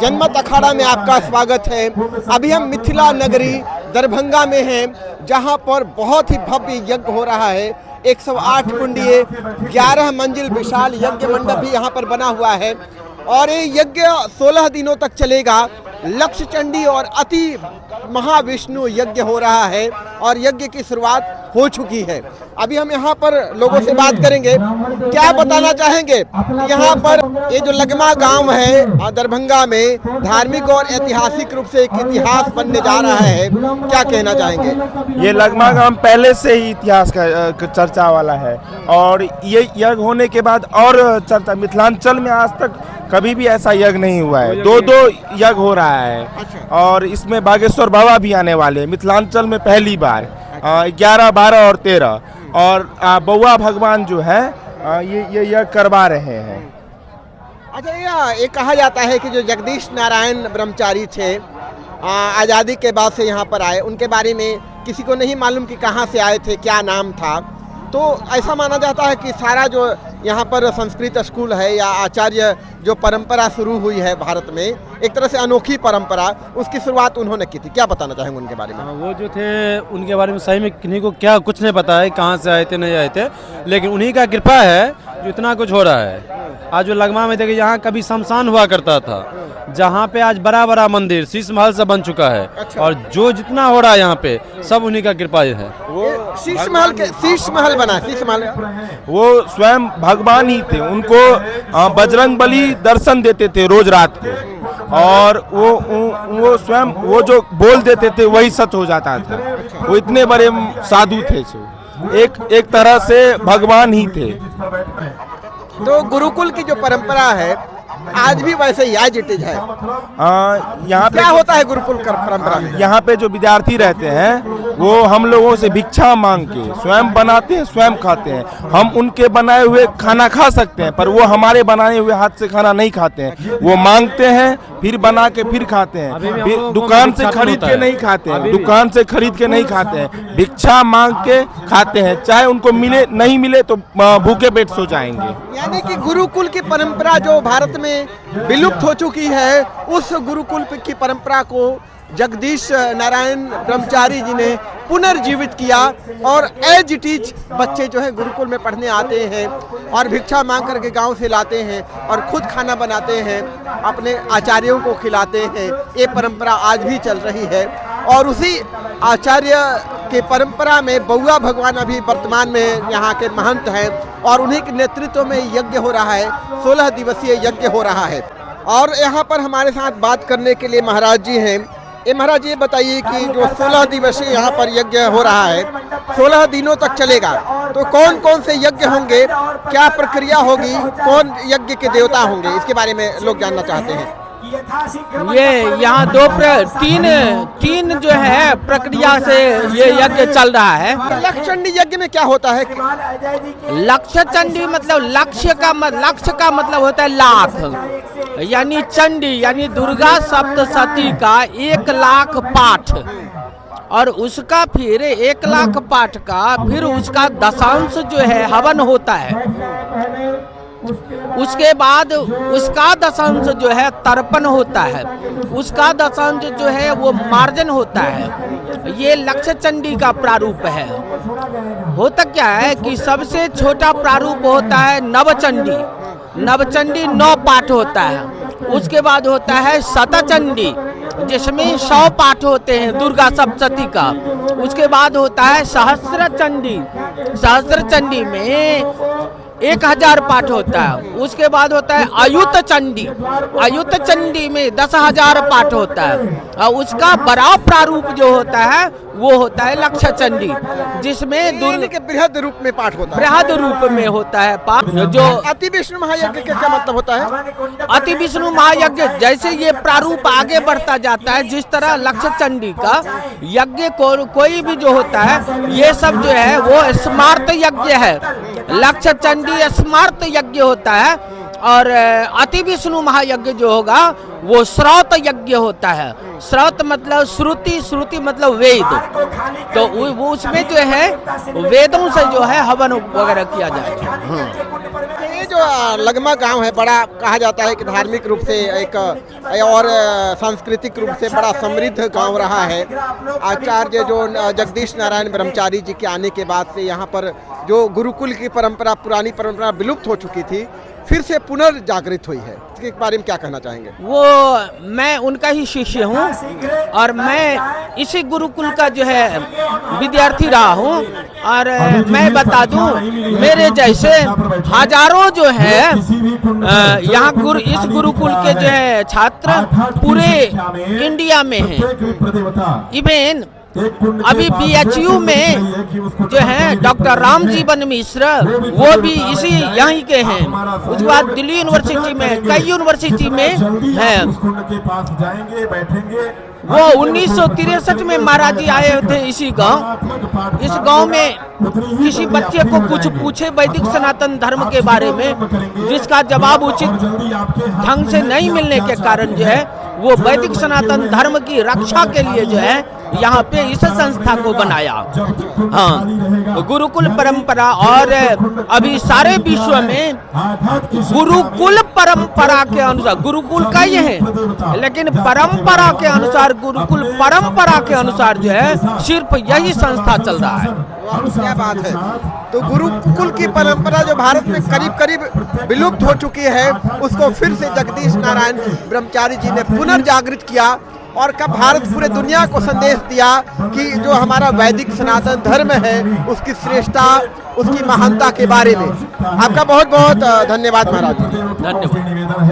जनमत अखाड़ा में आपका स्वागत है। अभी हम मिथिला नगरी दरभंगा में हैं, जहां पर बहुत ही भव्य यज्ञ हो रहा है। 108 कुंडीय 11 मंजिल विशाल यज्ञ मंडप भी यहां पर बना हुआ है और ये यज्ञ 16 दिनों तक चलेगा। लक्ष्य चंडी और अति महाविष्णु यज्ञ हो रहा है और यज्ञ की शुरुआत हो चुकी है। अभी हम यहाँ पर लोगों से बात करेंगे, क्या बताना चाहेंगे। यहाँ पर ये जो लगमा गांव है दरभंगा में, धार्मिक और ऐतिहासिक रूप से एक इतिहास बनने जा रहा है, क्या कहना चाहेंगे। ये लगमा गांव पहले से ही इतिहास का चर्चा वाला है और ये यज्ञ होने के बाद और चर्चा, मिथिलांचल में आज तक कभी भी ऐसा यज्ञ नहीं हुआ है। दो यज्ञ हो रहा है और इसमें बागेश्वर बाबा भी आने वाले हैं मिथिलांचल में पहली बार। 11, 12 और 13 और बउआ भगवान जो है ये यज्ञ करवा रहे हैं। अच्छा, ये कहा जाता है कि जो जगदीश नारायण ब्रह्मचारी थे, आज़ादी के बाद से यहाँ पर आए, उनके बारे में किसी को नहीं मालूम कि कहाँ से आए थे, क्या नाम था। तो ऐसा माना जाता है कि सारा जो यहाँ पर संस्कृत स्कूल है या आचार्य जो परंपरा शुरू हुई है भारत में, एक तरह से अनोखी परंपरा, उसकी शुरुआत उन्होंने की थी। क्या बताना चाहेंगे उनके बारे में। वो जो थे उनके बारे में सही में किन्हीं को क्या कुछ नहीं पता है, कहाँ से आए थे नहीं आए थे, लेकिन उन्हीं का कृपा है जो इतना कुछ हो रहा है। आज जो लगमा में देखिए, यहाँ कभी शमशान हुआ करता था, जहाँ पे आज बड़ा बड़ा मंदिर शीश महल से बन चुका है। अच्छा। और जो जितना हो रहा है यहाँ पे सब उन्हीं का कृपा है। वो शीश महल बना, शीश महल वो स्वयं भगवान ही थे। उनको बजरंग बली दर्शन देते थे रोज रात को और वो स्वयं वो जो बोल देते थे वही सच हो जाता था। वो इतने बड़े साधु थे, एक तरह से भगवान ही थे। तो गुरुकुल की जो परंपरा है आज भी वैसे ही आज इट इज है। यहाँ पे क्या होता है गुरुकुल परंपरा में? यहाँ पे जो विद्यार्थी रहते हैं वो हम लोगों से भिक्षा मांग के स्वयं बनाते हैं, स्वयं खाते हैं। हम उनके बनाए हुए खाना खा सकते हैं पर वो हमारे बनाए हुए हाथ से खाना नहीं खाते हैं। वो मांगते हैं, फिर बना के फिर खाते हैं। दुकान से खरीद के नहीं खाते हैं, दुकान से खरीद के नहीं खाते हैं, भिक्षा मांग के खाते हैं। चाहे उनको मिले नहीं मिले तो भूखे पेट सो जाएंगे। यानी कि गुरुकुल की परंपरा जो भारत में विलुप्त हो चुकी है, उस गुरुकुल की परंपरा को जगदीश नारायण ब्रह्मचारी जी ने पुनर्जीवित किया और एज इट इज बच्चे जो है गुरुकुल में पढ़ने आते हैं और भिक्षा मांग करके गांव से लाते हैं और खुद खाना बनाते हैं, अपने आचार्यों को खिलाते हैं। ये परंपरा आज भी चल रही है और उसी आचार्य के परंपरा में बउआ भगवान अभी वर्तमान में यहाँ के महंत हैं और उन्हीं के नेतृत्व में यज्ञ हो रहा है। 16 दिवसीय यज्ञ हो रहा है और यहाँ पर हमारे साथ बात करने के लिए महाराज जी हैं। महाराज ये बताइए कि जो 16 दिवसीय यहाँ पर यज्ञ हो रहा है, 16 दिनों तक चलेगा, तो कौन कौन से यज्ञ होंगे, क्या प्रक्रिया होगी, कौन यज्ञ के देवता होंगे, इसके बारे में लोग जानना चाहते हैं। ये यहाँ तीन जो है प्रक्रिया से ये यज्ञ चल रहा है। लक्ष्य चंडी यज्ञ में क्या होता है? लक्ष्य चंडी मतलब लक्ष्य का मतलब होता है लाख, यानी चंडी यानी दुर्गा सप्तशती का 1 लाख पाठ और उसका फिर 1 लाख पाठ का फिर उसका दशांश जो है हवन होता है। उसके बाद उसका दशांश जो है तर्पण होता है, उसका दशांश जो है वो मार्जन होता है। ये लक्ष्य चंडी का प्रारूप है। होता क्या है कि सबसे छोटा प्रारूप होता है नवचंडी। नवचंडी 9 पाठ होता है। उसके बाद होता है शतचंडी जिसमें 100 पाठ होते हैं दुर्गा सप्तशती का। उसके बाद होता है सहस्त्र चंडी। सहस्त्र चंडी में 1000 पाठ होता है। उसके बाद होता है अयुत चंडी। अयुत चंडी में 10,000 पाठ होता है और उसका बड़ा प्रारूप जो होता है वो होता है लक्ष्य चंडी, जिसमें दुर्गा के बृहद रूप में पाठ होता है। बृहद रूप में होता है पाठ। जो अति विष्णु महायज्ञ का क्या मतलब होता है? अति विष्णु महायज्ञ जैसे ये प्रारूप आगे बढ़ता जाता है, जिस तरह लक्ष्य चंडी का यज्ञ कोई भी जो होता है, ये सब जो है वो स्मार्त यज्ञ है। लक्ष्य चंडी स्मार्त यज्ञ होता है और अति विष्णु महायज्ञ जो होगा वो श्रौत यज्ञ होता है। श्रौत मतलब श्रुति, श्रुति मतलब वेद। तो वो उसमें जो है वेदों से जो है हवन वगैरह किया जाएगा। ये जो लगमा गांव है, बड़ा कहा जाता है कि धार्मिक रूप से एक और सांस्कृतिक रूप से बड़ा समृद्ध गांव रहा है। आचार्य जो जगदीश नारायण ब्रह्मचारी जी के आने के बाद से यहाँ पर जो गुरुकुल की परंपरा, पुरानी परंपरा विलुप्त हो चुकी थी, फिर से पुनर्जागृत हुई है। इसके बारे में क्या कहना चाहेंगे? वो मैं उनका ही शिष्य हूँ और मैं इसी गुरुकुल का जो है विद्यार्थी रहा हूँ। और मैं बता दूं, मेरे जैसे हजारों जो है यहाँ इस गुरुकुल के जो है छात्र पूरे इंडिया में हैं। इवन अभी BHU में जो है डॉक्टर राम जीवन मिश्र, वो भी इसी यहीं के हैं। उसके बाद दिल्ली यूनिवर्सिटी में, कई यूनिवर्सिटी में हैं। वो 1963 में महाराज जी आए थे इसी गांव। इस गांव में किसी बच्चे को कुछ पूछे वैदिक सनातन धर्म के बारे में, जिसका जवाब उचित ढंग से नहीं मिलने के कारण जो है वो वैदिक सनातन धर्म की रक्षा के लिए जो है यहाँ पे इस संस्था को बनाया। हाँ, गुरुकुल परंपरा। और अभी सारे विश्व में गुरुकुल परंपरा के अनुसार, गुरुकुल का ये है लेकिन परंपरा के अनुसार, गुरुकुल परंपरा के अनुसार जो है सिर्फ यही संस्था चल रहा है। क्या बात है। तो गुरुकुल की परंपरा जो भारत में करीब करीब विलुप्त हो चुकी है, उसको फिर से जगदीश नारायण ब्रह्मचारी जी ने पुनर्जागृत किया और कब भारत पूरे दुनिया को संदेश दिया कि जो हमारा वैदिक सनातन धर्म है उसकी श्रेष्ठता, उसकी महानता के बारे में। आपका बहुत बहुत धन्यवाद महाराज जी। धन्यवाद।